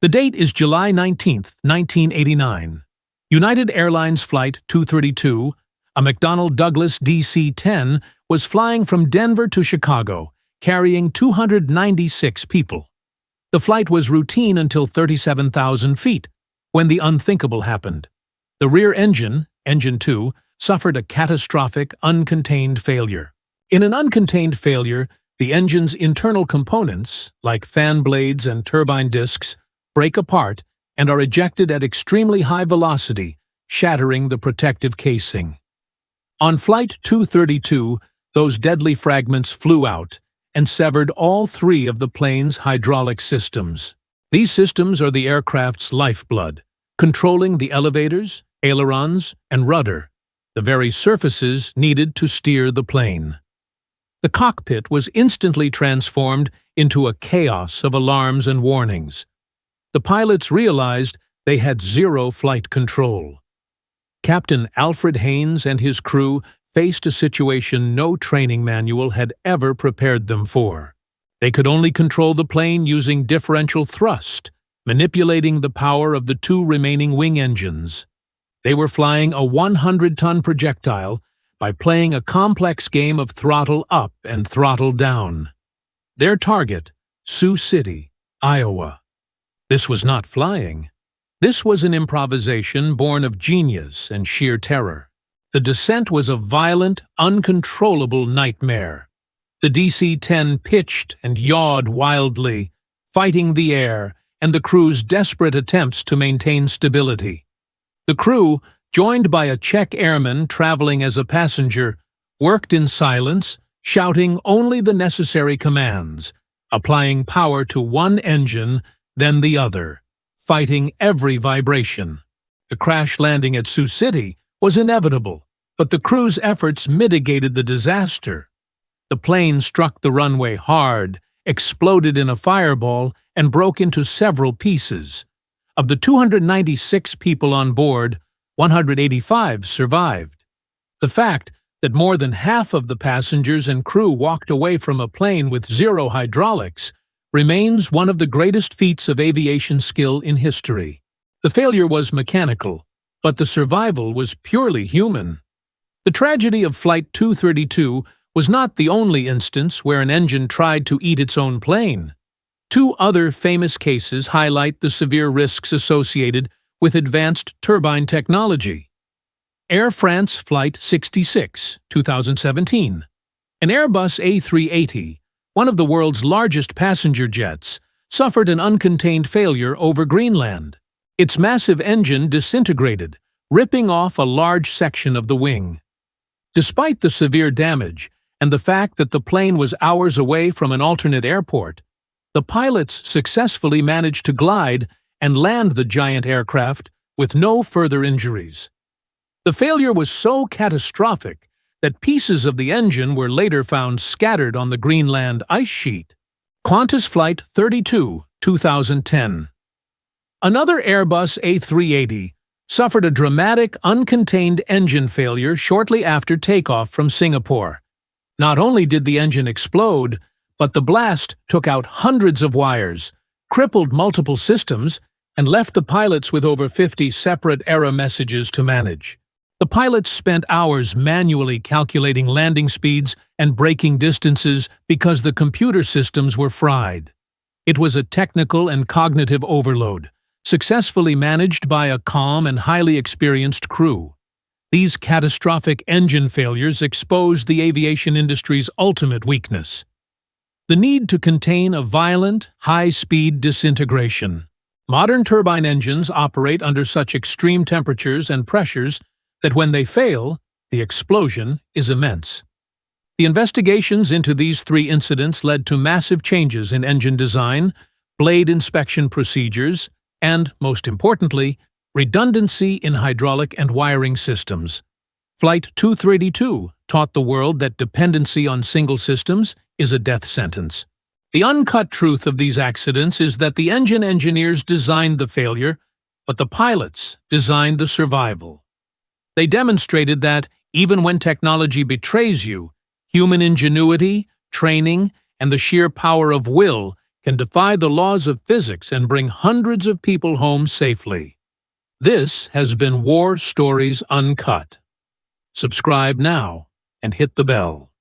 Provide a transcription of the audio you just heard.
The date is July 19, 1989. United Airlines Flight 232, a McDonnell Douglas DC-10, was flying from Denver to Chicago, carrying 296 people. The flight was routine until 37,000 feet, when the unthinkable happened. The rear engine, Engine 2, suffered a catastrophic, uncontained failure. In an uncontained failure, the engine's internal components, like fan blades and turbine discs, break apart and are ejected at extremely high velocity, shattering the protective casing. On Flight 232, those deadly fragments flew out and severed all three of the plane's hydraulic systems. These systems are the aircraft's lifeblood, controlling the elevators, ailerons, and rudder, the very surfaces needed to steer the plane. The cockpit was instantly transformed into a chaos of alarms and warnings. The pilots realized they had zero flight control. Captain Al Haynes and his crew faced a situation no training manual had ever prepared them for. They could only control the plane using differential thrust, manipulating the power of the two remaining wing engines. They were flying a 100-ton projectile by playing a complex game of throttle up and throttle down. Their target, Sioux City, Iowa. This was not flying. This was an improvisation born of genius and sheer terror. The descent was a violent, uncontrollable nightmare. The DC-10 pitched and yawed wildly, fighting the air and the crew's desperate attempts to maintain stability. The crew, joined by a Czech airman traveling as a passenger, worked in silence, shouting only the necessary commands, applying power to one engine, then the other, fighting every vibration. The crash landing at Sioux City was inevitable, but the crew's efforts mitigated the disaster. The plane struck the runway hard, exploded in a fireball, and broke into several pieces. Of the 296 people on board, 185 survived. The fact that more than half of the passengers and crew walked away from a plane with zero hydraulics remains one of the greatest feats of aviation skill in history. The failure was mechanical, but the survival was purely human. The tragedy of Flight 232 was not the only instance where an engine tried to eat its own plane. Two other famous cases highlight the severe risks associated with advanced turbine technology. Air France Flight 66, 2017. An Airbus A380, one of the world's largest passenger jets, suffered an uncontained failure over Greenland. Its massive engine disintegrated, ripping off a large section of the wing. Despite the severe damage and the fact that the plane was hours away from an alternate airport, the pilots successfully managed to glide and land the giant aircraft with no further injuries. The failure was so catastrophic that pieces of the engine were later found scattered on the Greenland ice sheet. Qantas Flight 32, 2010. Another Airbus A380 suffered a dramatic, uncontained engine failure shortly after takeoff from Singapore. Not only did the engine explode, but the blast took out hundreds of wires, crippled multiple systems, and left the pilots with over 50 separate error messages to manage. The pilots spent hours manually calculating landing speeds and braking distances because the computer systems were fried. It was a technical and cognitive overload, successfully managed by a calm and highly experienced crew. These catastrophic engine failures exposed the aviation industry's ultimate weakness: the need to contain a violent, high-speed disintegration. Modern turbine engines operate under such extreme temperatures and pressures that when they fail, the explosion is immense. The investigations into these three incidents led to massive changes in engine design, blade inspection procedures, and, most importantly, redundancy in hydraulic and wiring systems. Flight 232 taught the world that dependency on single systems is a death sentence. The uncut truth of these accidents is that the engine engineers designed the failure, but the pilots designed the survival. They demonstrated that, even when technology betrays you, human ingenuity, training, and the sheer power of will can defy the laws of physics and bring hundreds of people home safely. This has been War Stories Uncut. Subscribe now and hit the bell.